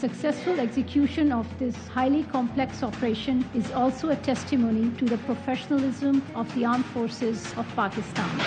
Successful execution of this highly complex operation is also a testimony to the professionalism of the armed forces of Pakistan.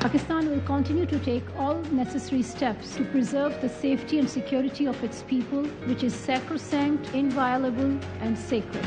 Pakistan will continue to take all necessary steps to preserve the safety and security of its people, which is sacrosanct, inviolable and sacred.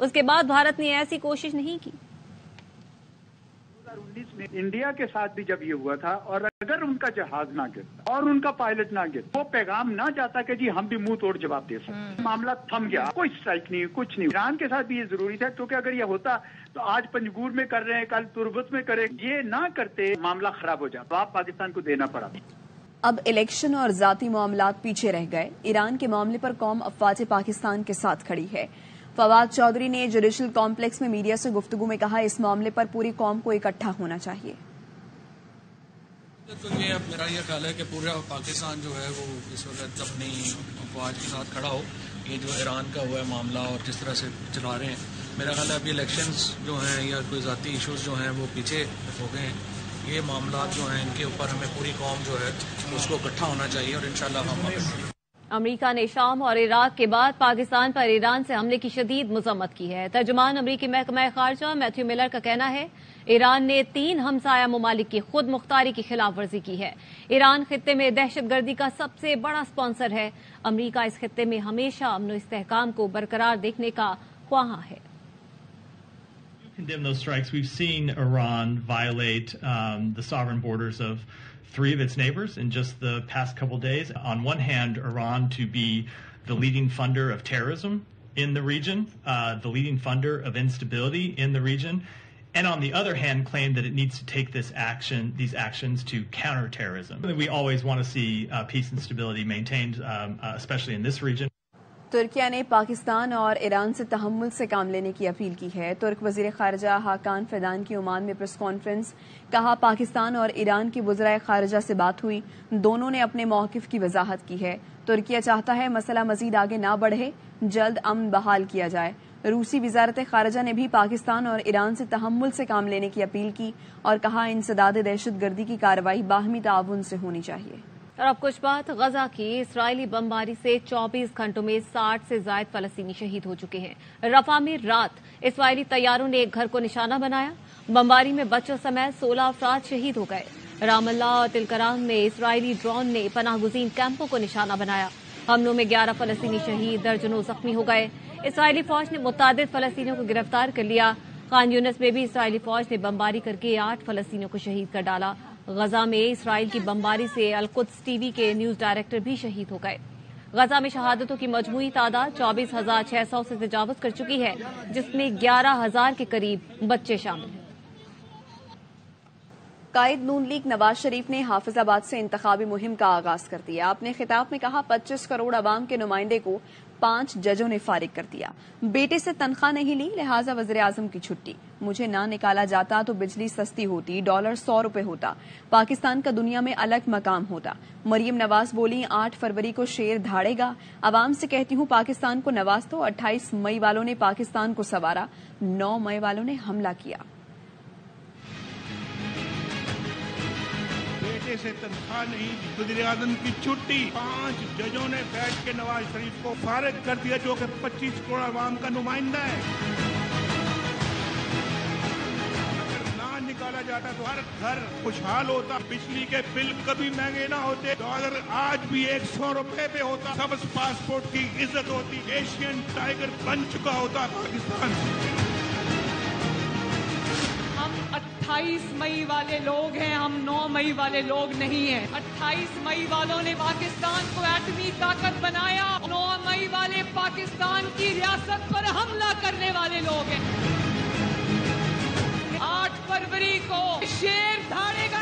اس کے بعد بھارت نے ایسی کوشش نہیں کی۔ 2019 میں India کے ساتھ بھی جب یہ ہوا تھا، اور اگر ان کا جہاز نہ گرتا اور ان کا پائلٹ نہ گرتا، وہ پیغام نہ جاتا کہ جی ہم بھی منہ توڑ جواب دے سکتے، معاملہ تھم گیا، کوئی اسٹرائک نہیں، کچھ نہیں۔ ایران کے ساتھ بھی یہ ضروری تھا، کیونکہ اگر یہ ہوتا تو آج پنجگور میں کر رہے ہیں، کل تربت میں کرے، یہ نہ کرتے معاملہ خراب ہو جاتا، آپ پاکستان کو دینا پڑا۔ اب الیکشن اور ذاتی معاملات پیچھے رہ گئے، ایران کے معاملے پر قوم افواج پاکستان کے ساتھ کھڑی ہے۔ فواد چودھری نے جوڈیشل کمپلیکس میں میڈیا سے گفتگو میں کہا، اس معاملے پر پوری قوم کو اکٹھا ہونا چاہیے۔ تو یہ اب میرا یہ خیال ہے کہ پورا پاکستان جو ہے وہ اس وقت اپنی افواج کے ساتھ کھڑا ہو۔ یہ جو ایران کا ہوا ہے معاملہ اور جس طرح سے چلا رہے ہیں، میرا خیال ہے ابھی الیکشنز جو ہیں یا کوئی ذاتی ایشوز جو ہیں وہ پیچھے ہو گئے ہیں۔ یہ معاملات جو ہیں ان کے اوپر ہمیں پوری قوم جو ہے اس کو اکٹھا ہونا چاہیے، اور انشاءاللہ ہم امریکہ نے شام اور عراق کے بعد پاکستان پر ایران سے حملے کی شدید مذمت کی ہے۔ ترجمان امریکی محکمہ خارجہ میتھیو ملر کا کہنا ہے، ایران نے 3 ہمسایہ ممالک کی خود مختاری کی خلاف ورزی کی ہے۔ ایران خطے میں دہشت گردی کا سب سے بڑا اسپانسر ہے۔ امریکہ اس خطے میں ہمیشہ امن و استحکام کو برقرار دیکھنے کا خواہاں ہے۔ Condemn those strikes. We've seen Iran violate the sovereign borders of 3 of its neighbors in just the past couple days. On one hand, Iran to be the leading funder of terrorism in the region, the leading funder of instability in the region, and on the other hand, claim that it needs to take these actions to counter terrorism. We always want to see peace and stability maintained, especially in this region. Türkiye نے پاکستان اور ایران سے تحمل سے کام لینے کی appeal کی ہے۔ ترک وزیر خارجہ حاکان فیدان کی عمان میں پریس کانفرنس، کہا پاکستان اور ایران کی وزرائے خارجہ سے بات ہوئی، دونوں نے اپنے موقف کی وضاحت کی ہے۔ ترکیہ چاہتا ہے مسئلہ مزید آگے نہ بڑھے، جلد امن بحال کیا جائے۔ روسی وزارت خارجہ نے بھی پاکستان اور ایران سے تحمل سے کام لینے کی اپیل کی اور کہا انسداد دہشت گردی کی کارروائی باہمی تعاون سے ہونی چاہیے۔ اور اب کچھ بات غزہ کی۔ اسرائیلی بمباری سے 24 گھنٹوں میں 60 سے زائد فلسطینی شہید ہو چکے ہیں۔ رفح میں رات اسرائیلی طیاروں نے ایک گھر کو نشانہ بنایا، بمباری میں بچوں سمیت 16 افراد شہید ہو گئے۔ رام اللہ اور تل کرام میں اسرائیلی ڈرون نے پناہ گزین کیمپوں کو نشانہ بنایا، حملوں میں 11 فلسطینی شہید، درجنوں زخمی ہو گئے۔ اسرائیلی فوج نے متعدد فلسطینیوں کو گرفتار کر لیا۔ خان یونس میں بھی اسرائیلی فوج نے بمباری کر کے 8 فلسطینیوں کو شہید کر ڈالا۔ غزہ میں اسرائیل کی بمباری سے القدس ٹی وی کے نیوز ڈائریکٹر بھی شہید ہو گئے۔ غزہ میں شہادتوں کی مجموعی تعداد 24,600 سے تجاوز کر چکی ہے، جس میں 11,000 کے قریب بچے شامل ہیں۔ قائد نون لیگ نواز شریف نے حافظ آباد سے انتخابی مہم کا آغاز کر دیا۔ اپنے خطاب میں کہا 25 کروڑ عوام کے نمائندے کو 5 ججوں نے فارغ کر دیا۔ بیٹے سے تنخواہ نہیں لی، لہٰذا وزیر اعظم کی چھٹی۔ مجھے نہ نکالا جاتا تو بجلی سستی ہوتی، ڈالر 100 روپے ہوتا، پاکستان کا دنیا میں الگ مقام ہوتا۔ مریم نواز بولی 8 فروری کو شیر دھاڑے گا، عوام سے کہتی ہوں پاکستان کو نواز دو۔ 28 مئی والوں نے پاکستان کو سوارا، 9 مئی والوں نے حملہ کیا۔ بیٹے سے تنخواہ نہیں، وزیر اعظم کی چھٹی، 5 ججوں نے بیٹھ کے نواز شریف کو فارغ کر دیا، جو کہ 25 کروڑ عوام کا نمائندہ ہے۔ اگر نہ نکالا جاتا تو ہر گھر خوشحال ہوتا، بجلی کے بل کبھی مہنگے نہ ہوتے، ڈالر آج بھی 100 روپے پہ ہوتا، سبز پاسپورٹ کی عزت ہوتی، ایشین ٹائیگر بن چکا ہوتا پاکستان۔ 28 مئی والے لوگ ہیں، ہم 9 مئی والے لوگ نہیں ہیں۔ 28 مئی والوں نے پاکستان کو ایٹمی طاقت بنایا، 9 مئی والے پاکستان کی ریاست پر حملہ کرنے والے لوگ ہیں۔ 8 فروری کو شیر دھاڑے گا۔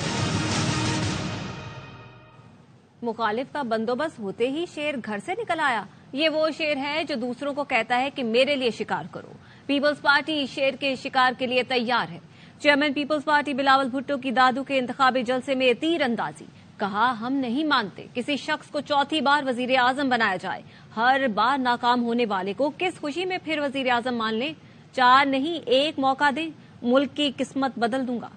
مخالف کا بندوبست ہوتے ہی شیر گھر سے نکل آیا۔ یہ وہ شیر ہے جو دوسروں کو کہتا ہے کہ میرے لیے شکار کرو۔ پیپلز پارٹی شیر کے شکار کے لیے تیار ہے۔ Chairman peoples party Bilawal Bhutto کی دادو کے انتخابی جلسے میں تیر اندازی، کہا ہم نہیں مانتے کسی شخص کو 4تھی بار وزیر اعظم بنایا جائے، ہر بار ناکام ہونے والے کو کس خوشی میں پھر وزیر اعظم مان لیں، 4 نہیں 1 موقع دیں، ملک کی قسمت بدل دوں گا۔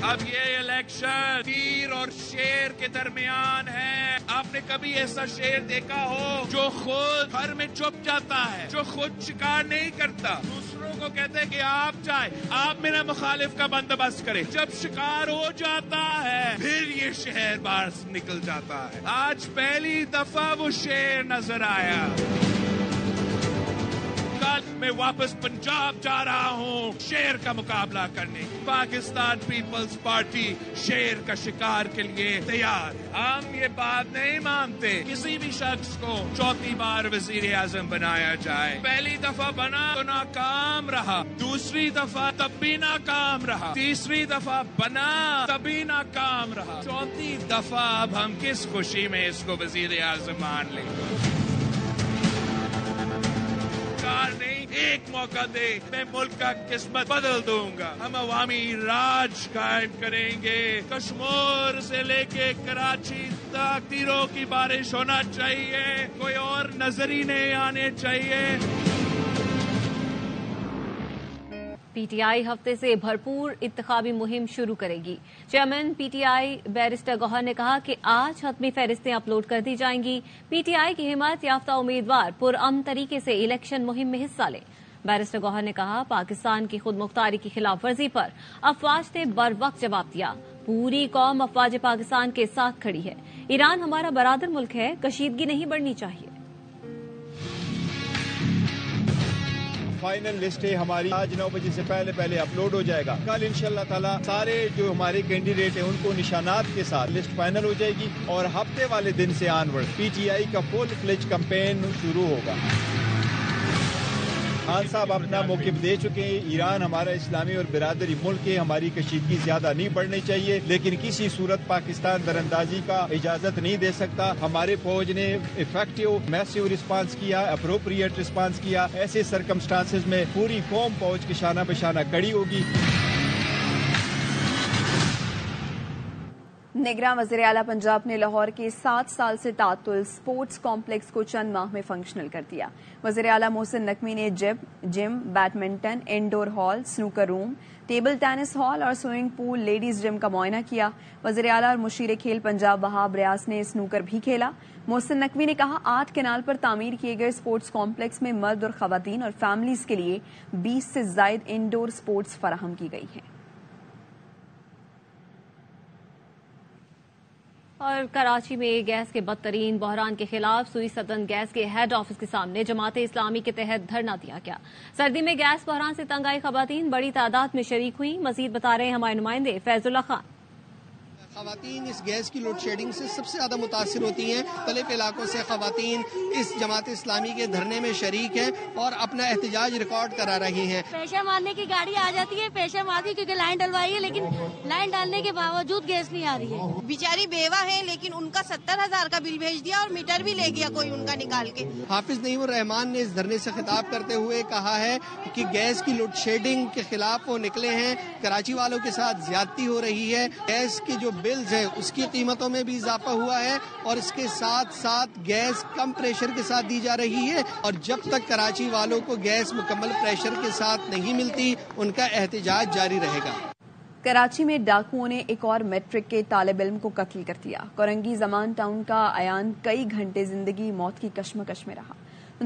اب یہ الیکشن تیر شیر اور شیر کے درمیان ہے. آپ نے کبھی ایسا شیر دیکھا ہو جو خود گھر میں چھپ جاتا ہے, جو خود شکار نہیں کرتا, دوسروں کو کہتے ہیں کہ آپ جائیں, آپ میرا مخالف کا بندوبست کریں, جب شکار ہو جاتا ہے پھر یہ شیر باہر نکل جاتا ہے. آج پہلی دفعہ وہ شیر نظر آیا. کل میں واپس پنجاب جا رہا ہوں شیر کا مقابلہ کرنے. پاکستان پیپلز پارٹی شیر کا شکار کے لیے تیار. ہم یہ بات نہیں مانتے کسی بھی شخص کو چوتھی بار وزیر اعظم بنایا جائے. پہلی دفعہ بنا تو ناکام رہا, دوسری دفعہ تب بھی ناکام رہا, تیسری دفعہ بنا تبھی ناکام رہا, چوتھی دفعہ اب ہم کس خوشی میں اس کو وزیر اعظم مان لیں گے. نہیں, ایک موقع دے, میں ملک کا قسمت بدل دوں گا. ہم عوامی راج قائم کریں گے. کشمیر سے لے کے کراچی تک تیروں کی بارش ہونا چاہیے, کوئی اور نظر ہی نہیں آنے چاہیے. پی ٹی آئی ہفتے سے بھرپور انتخابی مہم شروع کرے گی. Chairman P T I barrister Gohar نے کہا کہ آج حتمی فہرستیں اپلوڈ کر دی جائیں گی. پی ٹی آئی کی حمایت یافتہ امیدوار پرامن طریقے سے الیکشن مہم میں حصہ لیں. بیرسٹر گوہر نے کہا پاکستان کی خود مختاری کی خلاف ورزی پر افواج نے بر وقت جواب دیا. پوری قوم افواج پاکستان کے ساتھ کھڑی ہے. ایران ہمارا برادر ملک ہے, کشیدگی نہیں بڑھنی چاہیے. فائنل لسٹ ہماری آج 9 بجے سے پہلے اپلوڈ ہو جائے گا. کل انشاءاللہ تعالی سارے جو ہمارے کینڈیڈیٹ ہیں ان کو نشانات کے ساتھ لسٹ فائنل ہو جائے گی اور ہفتے والے دن سے آنورڈ پی ٹی آئی کا فل فلیج کمپین شروع ہوگا. خان صاحب اپنا موقف دے چکے ہیں. ایران ہمارا اسلامی اور برادری ملک ہے, ہماری کشیدگی زیادہ نہیں بڑھنی چاہیے, لیکن کسی صورت پاکستان دراندازی کا اجازت نہیں دے سکتا. ہمارے فوج نے افیکٹو میسیو رسپانس کیا, اپروپریٹ رسپانس کیا. ایسے سرکمسٹانسز میں پوری قوم فوج کے شانہ بشانہ کڑی ہوگی. نگراں وزیر اعلیٰ پنجاب نے لاہور کے 7 سال سے تعطل سپورٹس کمپلیکس کو چند ماہ میں فنکشنل کر دیا. وزیر اعلیٰ محسن نقوی نے جم, بیڈمنٹن, انڈور ہال, سنوکر روم, ٹیبل ٹینس ہال اور سوئمنگ پول, لیڈیز جم کا معائنہ کیا. وزیر اعلیٰ اور مشیر کھیل پنجاب وہاب ریاض نے سنوکر بھی کھیلا. محسن نقوی نے کہا 8 کینال پر تعمیر کیے گئے سپورٹس کمپلیکس میں مرد اور خواتین اور فیملیز کے لیے 20 سے زائد انڈور سپورٹس فراہم کی گئی ہیں. اور کراچی میں گیس کے بدترین بحران کے خلاف سوئی سدن گیس کے ہیڈ آفس کے سامنے جماعت اسلامی کے تحت دھرنا دیا گیا. سردی میں گیس بحران سے تنگ آئی خواتین بڑی تعداد میں شریک ہوئی. مزید بتا رہے ہیں ہمارے نمائندے فیض اللہ خان. خواتین اس گیس کی لوڈ شیڈنگ سے سب سے زیادہ متاثر ہوتی ہیں. مختلف علاقوں سے خواتین اس جماعت اسلامی کے دھرنے میں شریک ہیں اور اپنا احتجاج ریکارڈ کرا رہی ہیں. پیشہ مارنے کی گاڑی آ جاتی ہے, پیشہ مارتی کیونکہ لائن ڈلوائی ہے, لیکن لائن ڈالنے کے باوجود گیس نہیں آ رہی ہے. بیچاری بیوہ ہیں لیکن ان کا 70,000 کا بل بھیج دیا اور میٹر بھی لے گیا کوئی ان کا نکال کے. حافظ نعیم الرحمان نے اس دھرنے سے خطاب کرتے ہوئے کہا ہے کہ گیس کی لوڈ شیڈنگ کے خلاف وہ نکلے ہیں. کراچی والوں کے ساتھ زیادتی ہو رہی ہے. گیس کی جو بلز ہیں اس کی قیمتوں میں بھی اضافہ ہوا ہے اور اس کے ساتھ ساتھ گیس کم پریشر کے ساتھ دی جا رہی ہے, اور جب تک کراچی والوں کو گیس مکمل پریشر کے ساتھ نہیں ملتی ان کا احتجاج جاری رہے گا. کراچی میں ڈاکوؤں نے ایک اور میٹرک کے طالب علم کو قتل کر دیا. کورنگی زمان ٹاؤن کا ایان کئی گھنٹے زندگی موت کی کشمکش میں رہا.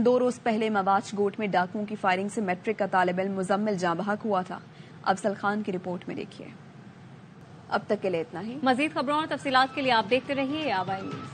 2 روز پہلے مواج گوٹ میں ڈاکوؤں کی فائرنگ سے میٹرک کا طالب علم مزمل جاں بحق ہوا تھا. افضل خان کی رپورٹ میں دیکھیے. اب تک کے لیے اتنا ہی. مزید خبروں اور تفصیلات کے لیے آپ دیکھتے رہیے آواز نیوز.